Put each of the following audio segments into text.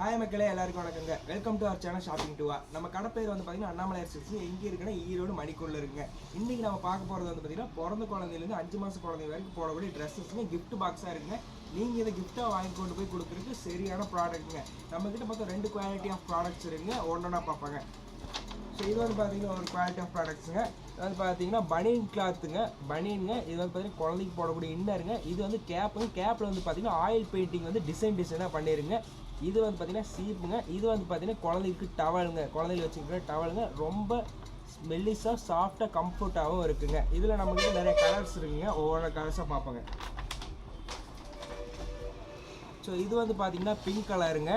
Hi மக்களே, எல்லாருக்கும் வணக்கங்க. Welcome to our channel shopping டூவா. நம்ம கடை பேர் வந்து பார்த்தீங்கன்னா அண்ணாமலை சில்க்ஸ். எங்கே இருக்குன்னா ஈரோடு மணிக்குள்ள இருக்குங்க. இன்றைக்கி நம்ம பார்க்க போகிறது வந்து பார்த்தீங்கன்னா பிறந்த குழந்தையிலேருந்து 5 மாதம் குழந்தை வரைக்கும் போடக்கூடிய ட்ரெஸ்ஸஸ்ங்க கிஃப்ட் பாக்ஸாக இருக்குங்க. நீங்கள் இதை கிஃப்ட்டாக வாங்கி கொண்டு போய் கொடுக்குறதுக்கு சரியான ப்ராடக்ட்டுங்க. நம்மக்கிட்ட பார்த்தா 2 குவாலிட்டி ஆஃப் ப்ராடக்ட்ஸ் இருக்குங்க. ஒன்றா பார்ப்பாங்க. ஸோ இது வந்து பார்த்தீங்கன்னா ஒரு குவாலிட்டி ஆஃப் ப்ராடக்ட்ஸுங்க. இது வந்து பார்த்தீங்கன்னா பனியன் கிளாத்துங்க, பனியனுங்க. இது வந்து பார்த்தீங்கன்னா குழந்தைக்கு போடக்கூடிய இன்னருங்க. இது வந்து கேப்புங்க. கேப்பில் வந்து பார்த்தீங்கன்னா ஆயில் பெயிண்டிங் வந்து டிசைனாக பண்ணிடுங்க. இது வந்து பார்த்தீங்கன்னா சீப்புங்க. இது வந்து பார்த்தீங்கன்னா குழந்தைக்கு டவலுங்க, குழந்தைகள் வச்சுக்கிற டவலுங்க. ரொம்ப மெல்லிஸாக சாஃப்டாக கம்ஃபர்ட்டாகவும் இருக்குங்க. இதில் நம்மகிட்ட நிறைய கலர்ஸ் இருக்குங்க. ஒவ்வொரு கலர்ஸாக பார்ப்போங்க. ஸோ இது வந்து பார்த்தீங்கன்னா பிங்க் கலருங்க.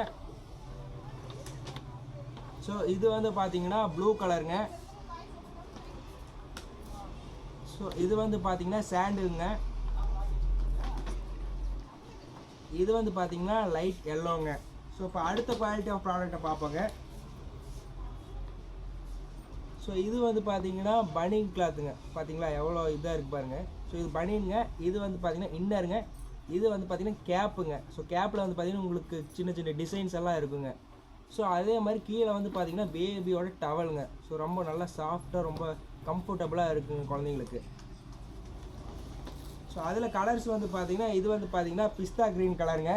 ஸோ இது வந்து பார்த்தீங்கன்னா ப்ளூ கலருங்க. ஸோ இது வந்து பார்த்தீங்கன்னா சாண்டிலுங்க. இது வந்து பார்த்தீங்கன்னா லைட் எல்லோங்க. ஸோ இப்போ அடுத்த குவாலிட்டி ஆஃப் ப்ராடக்ட்டை பார்ப்போங்க. ஸோ இது வந்து பார்த்தீங்கன்னா பனியன் கிளாத்துங்க. பார்த்தீங்களா எவ்வளோ இதாக இருக்குது பாருங்கள். ஸோ இது பனியனுங்க. இது வந்து பார்த்தீங்கன்னா இன்னருங்க. இது வந்து பார்த்தீங்கன்னா கேப்புங்க. ஸோ கேப்பில் வந்து பார்த்தீங்கன்னா உங்களுக்கு சின்ன சின்ன டிசைன்ஸ் எல்லாம் இருக்குங்க. ஸோ அதே மாதிரி கீழே வந்து பார்த்தீங்கன்னா பேபியோட டவலுங்க. ஸோ ரொம்ப நல்லா சாஃப்டாக ரொம்ப கம்ஃபர்டபுளாக இருக்குங்க குழந்தைங்களுக்கு. ஸோ அதில் கலர்ஸ் வந்து பார்த்தீங்கன்னா இது வந்து பார்த்தீங்கன்னா பிஸ்தா க்ரீன் கலருங்க.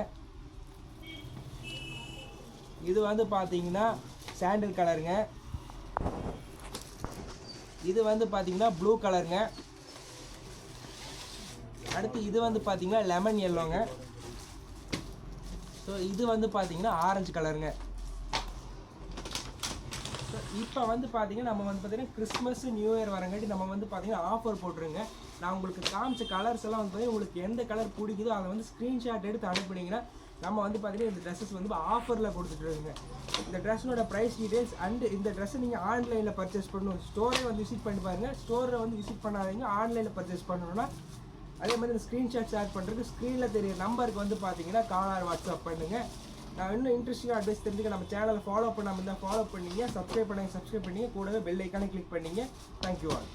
இது வந்து பார்த்தீங்கன்னா சாண்டில் கலருங்க. இது வந்து பார்த்தீங்கன்னா ப்ளூ கலருங்க. அடுத்து இது வந்து பார்த்தீங்கன்னா லெமன் எல்லோங்க. ஸோ இது வந்து பார்த்தீங்கன்னா ஆரஞ்சு கலருங்க. ஸோ இப்போ வந்து பார்த்தீங்கன்னா நம்ம வந்து பார்த்தீங்கன்னா கிறிஸ்மஸ் நியூ இயர் வரங்காட்டி நம்ம வந்து பார்த்தீங்கன்னா ஆஃபர் போட்டுருங்க. நான் உங்களுக்கு காமிச்ச கலர்ஸ் எல்லாம் வந்து பார்த்தீங்கன்னா உங்களுக்கு எந்த கலர் பிடிக்குதோ அதை வந்து ஸ்க்ரீன்ஷாட் எடுத்து அனுப்புனீங்கன்னா நம்ம வந்து பார்த்தீங்கன்னா இந்த ட்ரெஸ்ஸஸ் வந்து ஆஃபரில் கொடுத்துட்ருக்குங்க. இந்த ட்ரெஸ்ஸோட ப்ரைஸ் டீடைல்ஸ் அண்டு இந்த ட்ரெஸ்ஸை நீங்கள் ஆன்லைனில் பர்ச்சேஸ் பண்ணணும். ஸ்டோரே வந்து விசிட் பண்ணி பாருங்கள். ஸ்டோரில் வந்து விசிட் பண்ணாதீங்க, ஆன்லைனில் பர்ச்சேஸ் பண்ணணும்னா அதே மாதிரி இந்த ஸ்க்ரீன்ஷாட் ஷேர் பண்ணுறதுக்கு ஸ்க்ரீனில் தெரிய நம்பருக்கு வந்து பார்த்தீங்கன்னா கால் ஆர் வாட்ஸ்அப் பண்ணுங்கள். நான் இன்னும் இன்ட்ரெஸ்டிங்காக அட்வைஸ் தெரிஞ்சுக்க நம்ம சேனலை ஃபாலோ பண்ணாமல் இருந்தால் ஃபாலோ பண்ணிங்க, சப்ஸ்கிரைப் பண்ணிங்க, கூடவே பெல் ஐக்கானை கிளிக் பண்ணிங்க. Thank you all.